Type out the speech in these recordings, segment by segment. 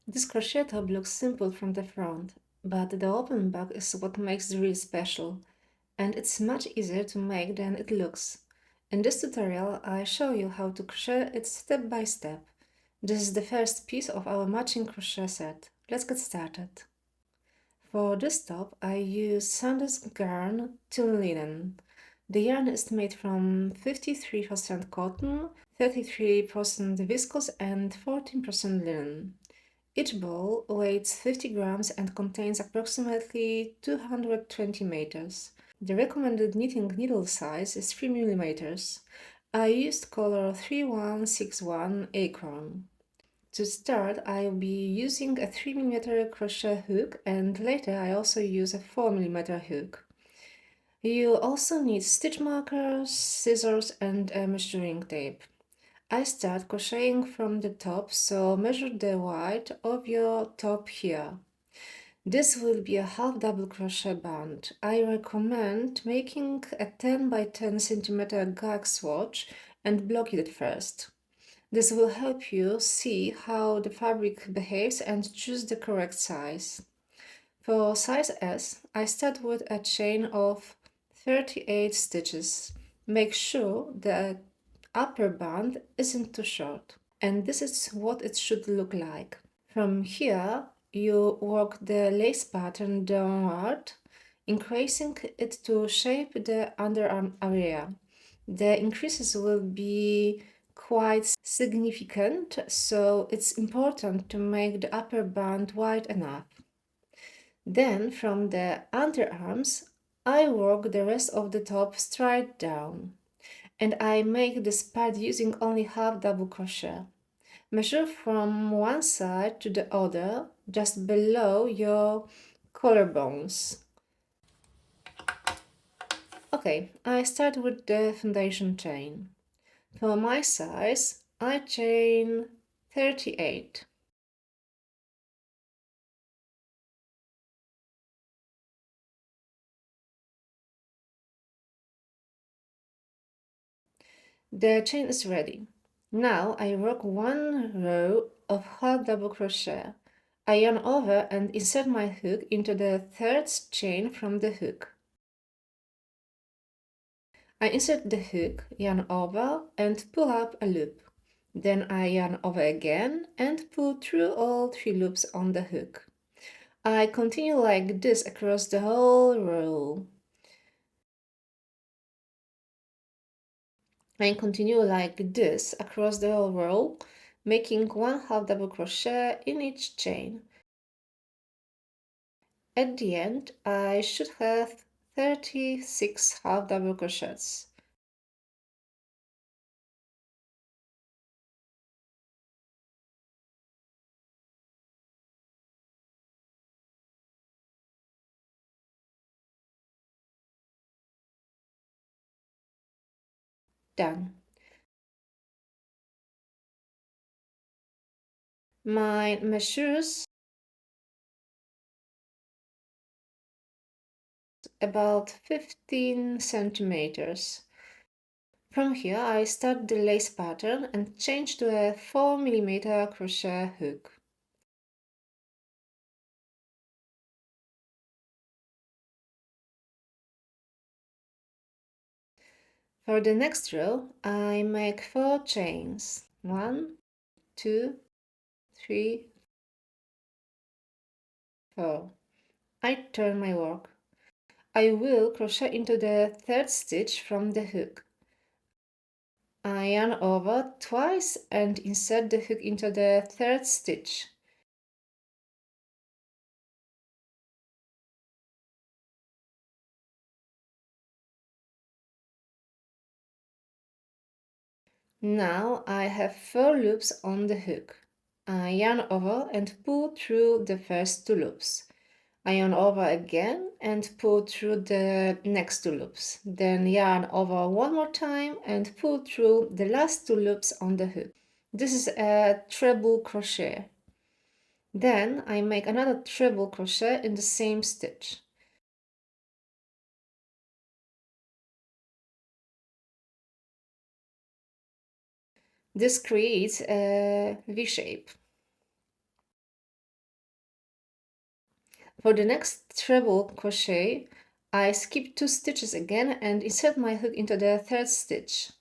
This crochet top looks simple from the front, but the open back is what makes it really special, and it's much easier to make than it looks. In this tutorial, I show you how to crochet it step by step. This is the first piece of our matching crochet set. Let's get started. For this top, I use Sandnes Garn Tynn linen. The yarn is made from 53% cotton, 33% viscose and 14% linen. Each ball weighs 50 grams and contains approximately 220 meters. The recommended knitting needle size is 3 millimeters. I used color 3161 Acorn. To start, I'll be using a 3 millimeter crochet hook, and later I also use a 4 millimeter hook. You also need stitch markers, scissors and a measuring tape. I start crocheting from the top, so measure the width of your top here. This will be a half double crochet band. I recommend making a 10 by 10 centimeter gag swatch and block it first. This will help you see how the fabric behaves and choose the correct size. For size S, I start with a chain of 38 stitches. Make sure the upper band isn't too short. And this is what it should look like. From here, you work the lace pattern downward, increasing it to shape the underarm area. The increases will be quite significant, so it's important to make the upper band wide enough. Then from the underarms, I work the rest of the top straight down, and I make this part using only half double crochet. Measure from one side to the other, just below your collarbones. Okay, I start with the foundation chain. For my size, I chain 38. The chain is ready. Now I work one row of half double crochet. I yarn over and insert my hook into the third chain from the hook. I insert the hook, yarn over and pull up a loop. Then I yarn over again and pull through all 3 loops on the hook. I continue like this across the whole row. I continue like this across the whole row, making one half double crochet in each chain. At the end, I should have 36 half double crochets. Done. My measures about 15 centimeters. From here, I start the lace pattern and change to a 4 millimeter crochet hook. For the next row, I make 4 chains. 1, 2, 3, 4. I turn my work. I will crochet into the third stitch from the hook. I yarn over twice and insert the hook into the third stitch. Now I have 4 loops on the hook. I yarn over and pull through the first 2 loops. I yarn over again and pull through the next 2 loops. Then yarn over one more time and pull through the last 2 loops on the hook. This is a treble crochet. Then I make another treble crochet in the same stitch. This creates a V shape. For the next treble crochet, I skip 2 stitches again and insert my hook into the 3rd stitch.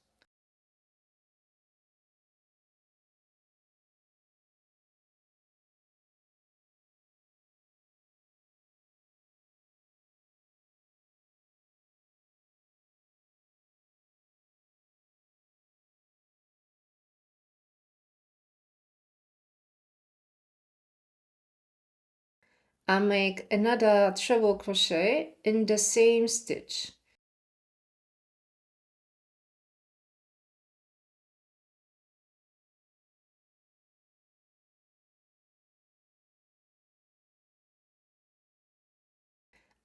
I make another treble crochet in the same stitch.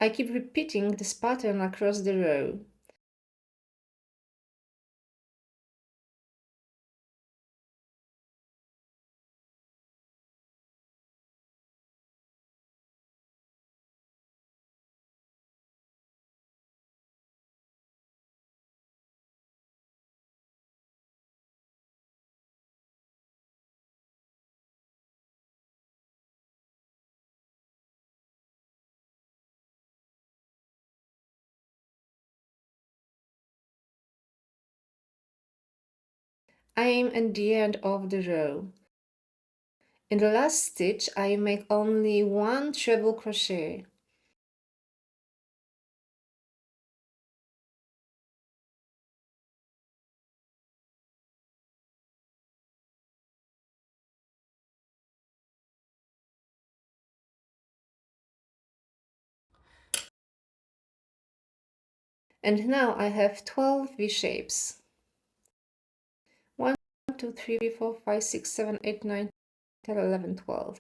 I keep repeating this pattern across the row. I am at the end of the row. In the last stitch, I make only 1 treble crochet. And now I have 12 V-shapes. 1, 2, 3, 4, 5, 6, 7, 8, 9, 10, 11, 12.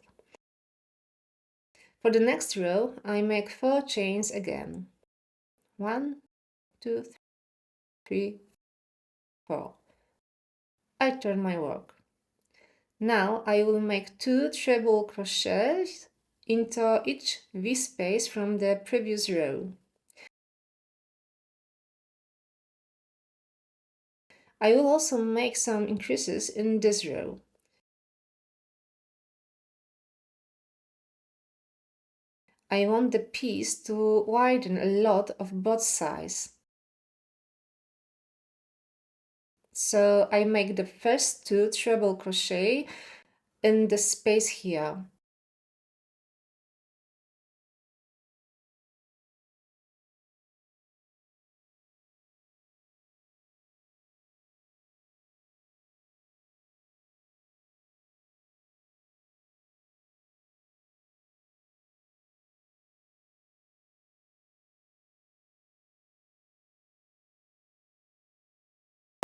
For the next row, I make 4 chains again. 1, 2, 3, 4. I turn my work. Now I will make 2 treble crochets into each V-space from the previous row. I will also make some increases in this row. I want the piece to widen a lot of both sides. So I make the first 2 treble crochet in the space here.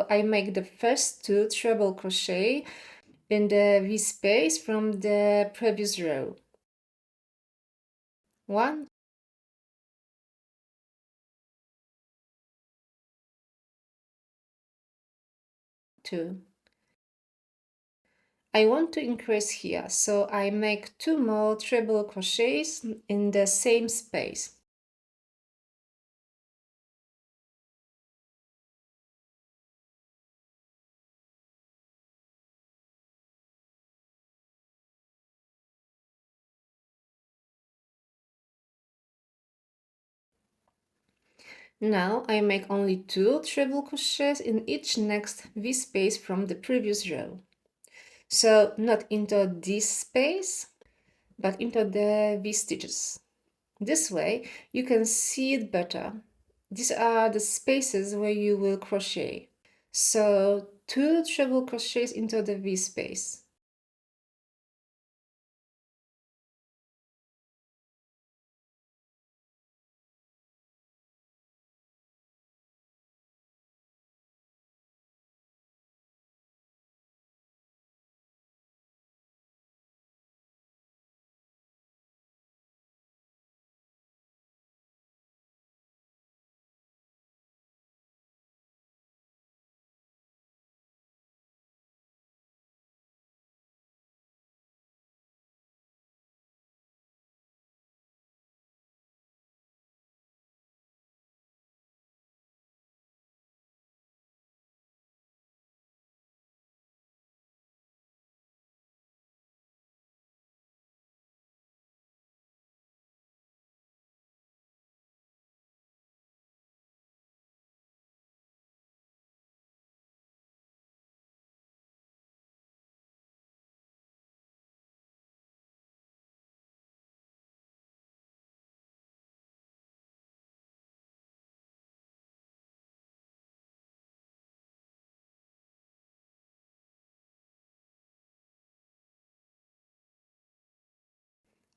I make the first 2 treble crochet in the V space from the previous row. 1, 2. I want to increase here, so I make 2 more treble crochets in the same space. Now I make only 2 treble crochets in each next V space from the previous row. So not into this space, but into the V stitches. This way you can see it better. These are the spaces where you will crochet. So 2 treble crochets into the V space.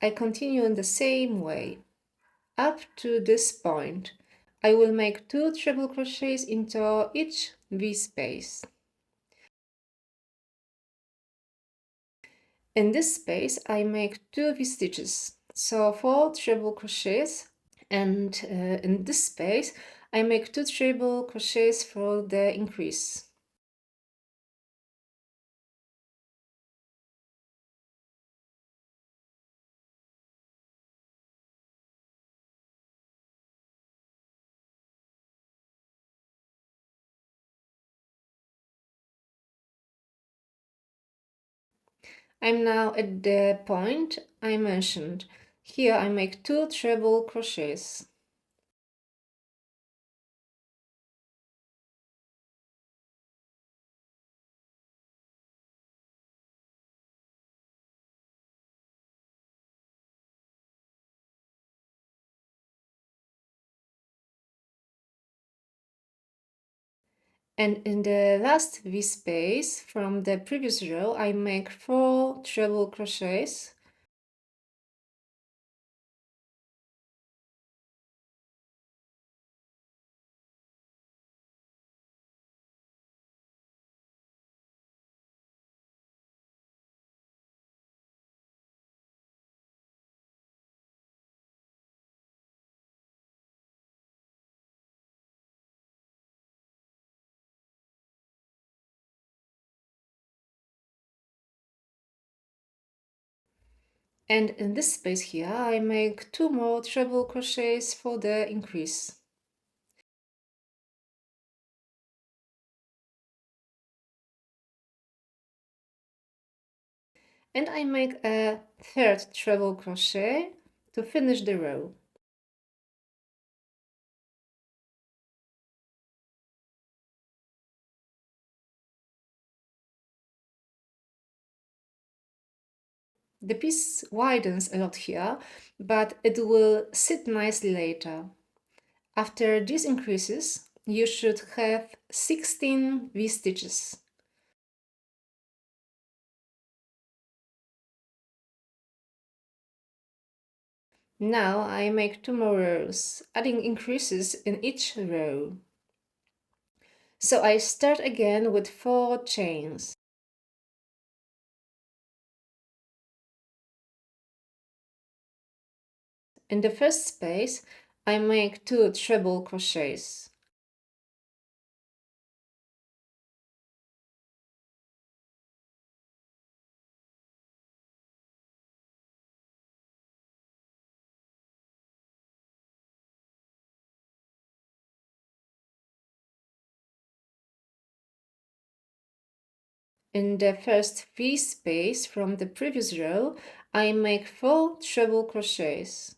I continue in the same way. Up to this point, I will make 2 treble crochets into each V-space. In this space, I make 2 V-stitches, so 4 treble crochets, and in this space, I make 2 treble crochets for the increase. I'm now at the point I mentioned. Here I make 2 treble crochets. And in the last V space from the previous row, I make 4 treble crochets. And in this space here, I make 2 more treble crochets for the increase. And I make a third treble crochet to finish the row. The piece widens a lot here, but it will sit nicely later. After these increases, you should have 16 V-stitches. Now I make 2 more rows, adding increases in each row. So I start again with 4 chains. In the first space, I make 2 treble crochets. In the first V space from the previous row, I make 4 treble crochets.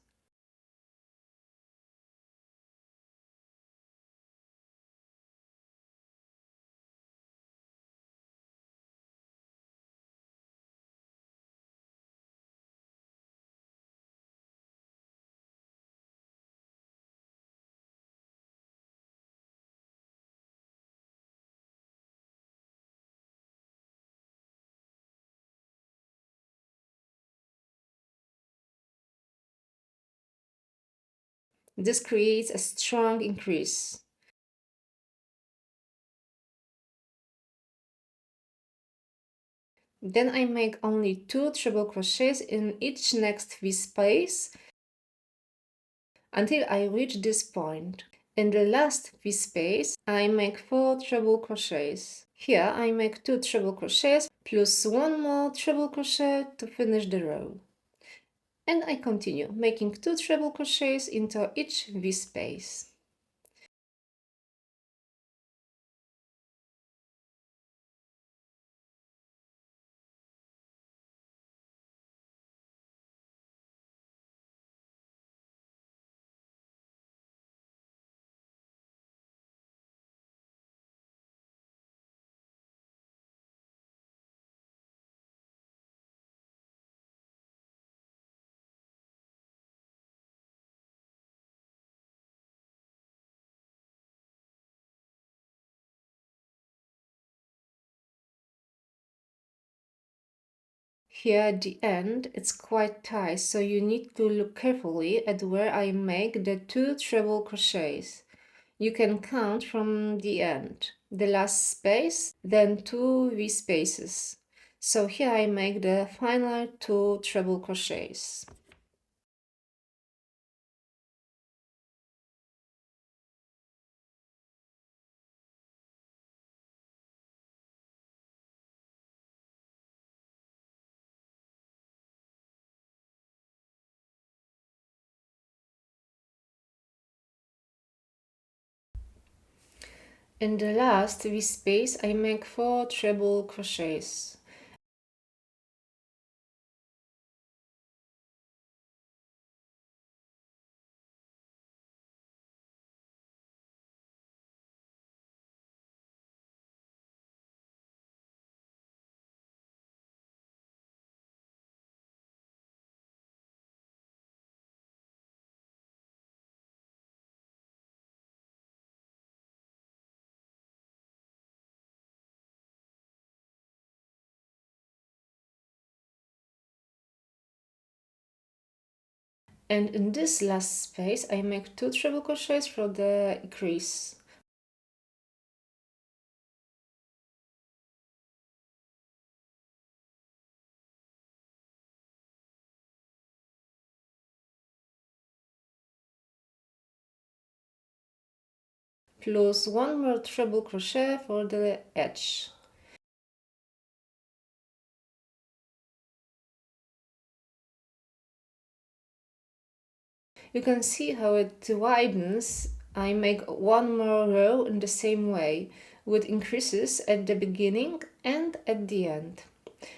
This creates a strong increase. Then I make only 2 treble crochets in each next V space until I reach this point. In the last V space, I make 4 treble crochets. Here I make 2 treble crochets plus 1 more treble crochet to finish the row. And I continue making 2 treble crochets into each V space. Here at the end, it's quite tight, so you need to look carefully at where I make the 2 treble crochets. You can count from the end, the last space, then 2 V spaces. So here I make the final 2 treble crochets. In the last V space I make 4 treble crochets. And in this last space I make 2 treble crochets for the crease. Plus 1 more treble crochet for the edge. You can see how it widens. I make 1 more row in the same way, with increases at the beginning and at the end.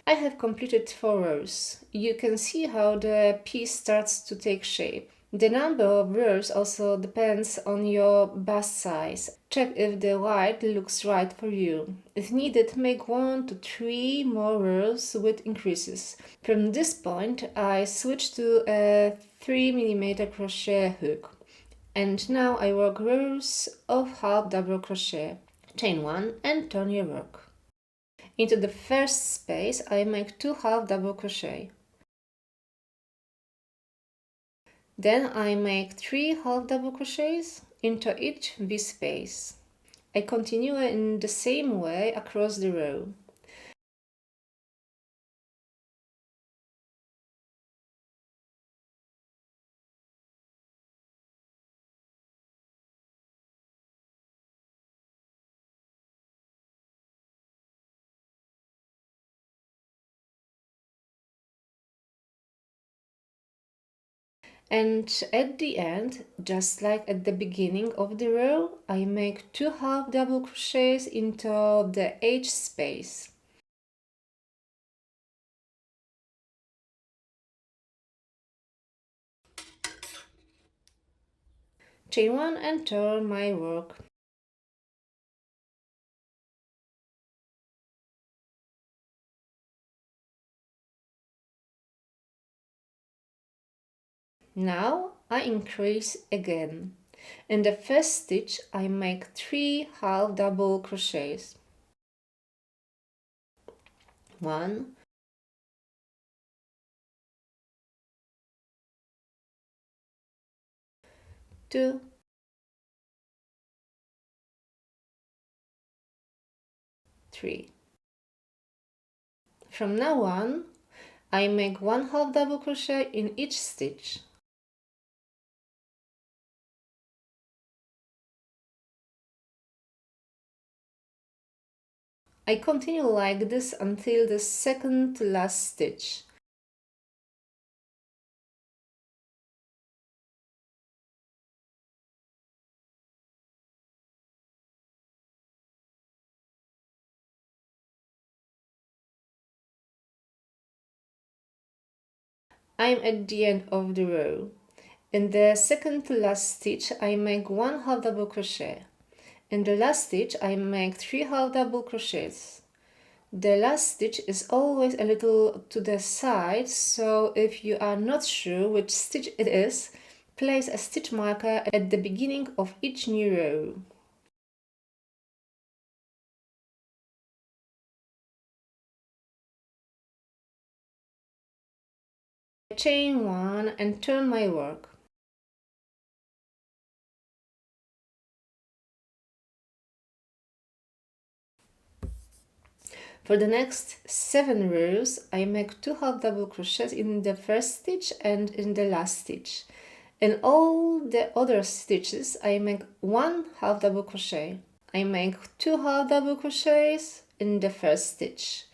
I have completed 4 rows. You can see how the piece starts to take shape. The number of rows also depends on your bust size. Check if the width looks right for you. If needed, make 1 to 3 more rows with increases. From this point, I switch to a 3mm crochet hook. And now I work rows of half double crochet. Chain 1 and turn your work. Into the first space I make 2 half double crochet. Then I make 3 half double crochets into each V space. I continue in the same way across the row. And at the end, just like at the beginning of the row, I make 2 half double crochets into the H space. Chain 1 and turn my work. Now I increase again. In the first stitch I make 3 half double crochets. 1, 2, 3. From now on, I make 1 half double crochet in each stitch. I continue like this until the second to last stitch. I'm at the end of the row. In the second to last stitch I make 1 half double crochet. In the last stitch I make 3 half double crochets. The last stitch is always a little to the side, so if you are not sure which stitch it is, place a stitch marker at the beginning of each new row. chain one and turn my work. For the next 7 rows, I make 2 half double crochets in the first stitch and in the last stitch. In all the other stitches, I make 1 half double crochet. I make 2 half double crochets in the first stitch.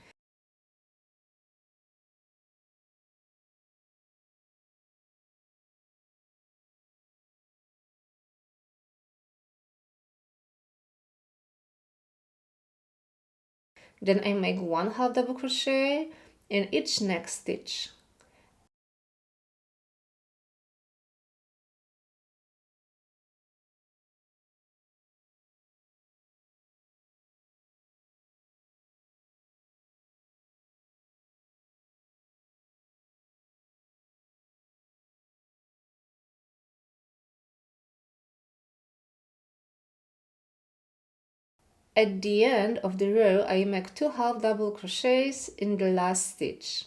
Then I make 1 half double crochet in each next stitch. At the end of the row, I make 2 half double crochets in the last stitch.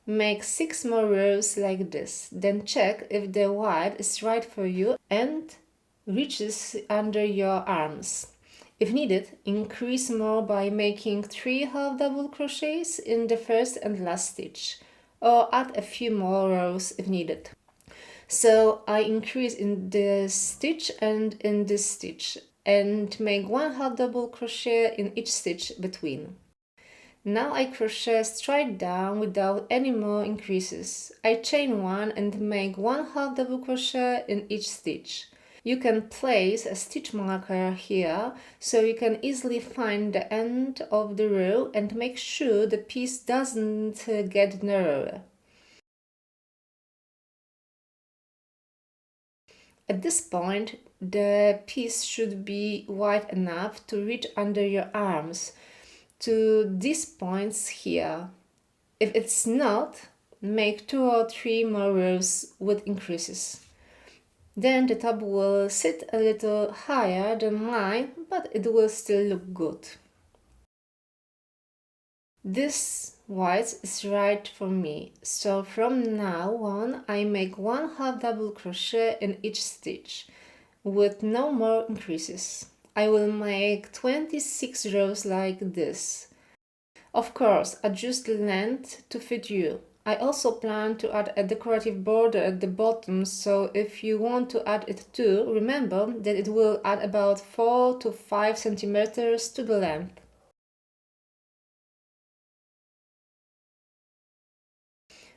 Make 6 more rows like this, then check if the width is right for you and reaches under your arms. If needed, increase more by making 3 half double crochets in the first and last stitch, or add a few more rows if needed. So I increase in this stitch and in this stitch and make 1 half double crochet in each stitch between. Now I crochet straight down without any more increases. I chain one and make 1 half double crochet in each stitch. You can place a stitch marker here so you can easily find the end of the row and make sure the piece doesn't get narrower. At this point, the piece should be wide enough to reach under your arms to these points here. If it's not, make 2 or 3 more rows with increases. Then the top will sit a little higher than mine, but it will still look good. This width is right for me, so from now on I make 1 half double crochet in each stitch, with no more increases. I will make 26 rows like this. Of course, adjust the length to fit you. I also plan to add a decorative border at the bottom, so if you want to add it too, remember that it will add about 4 to 5 centimeters to the length.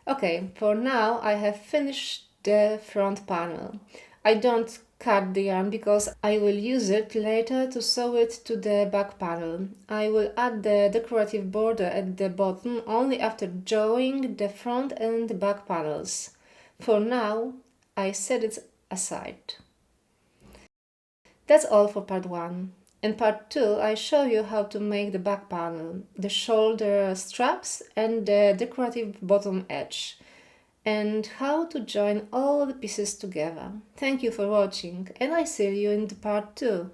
Okay, for now I have finished the front panel. I don't cut the yarn because I will use it later to sew it to the back panel. I will add the decorative border at the bottom only after drawing the front and back panels. For now, I set it aside. That's all for part 1. In part 2, I show you how to make the back panel, the shoulder straps and the decorative bottom edge, and how to join all the pieces together. Thank you for watching, and I see you in the part 2.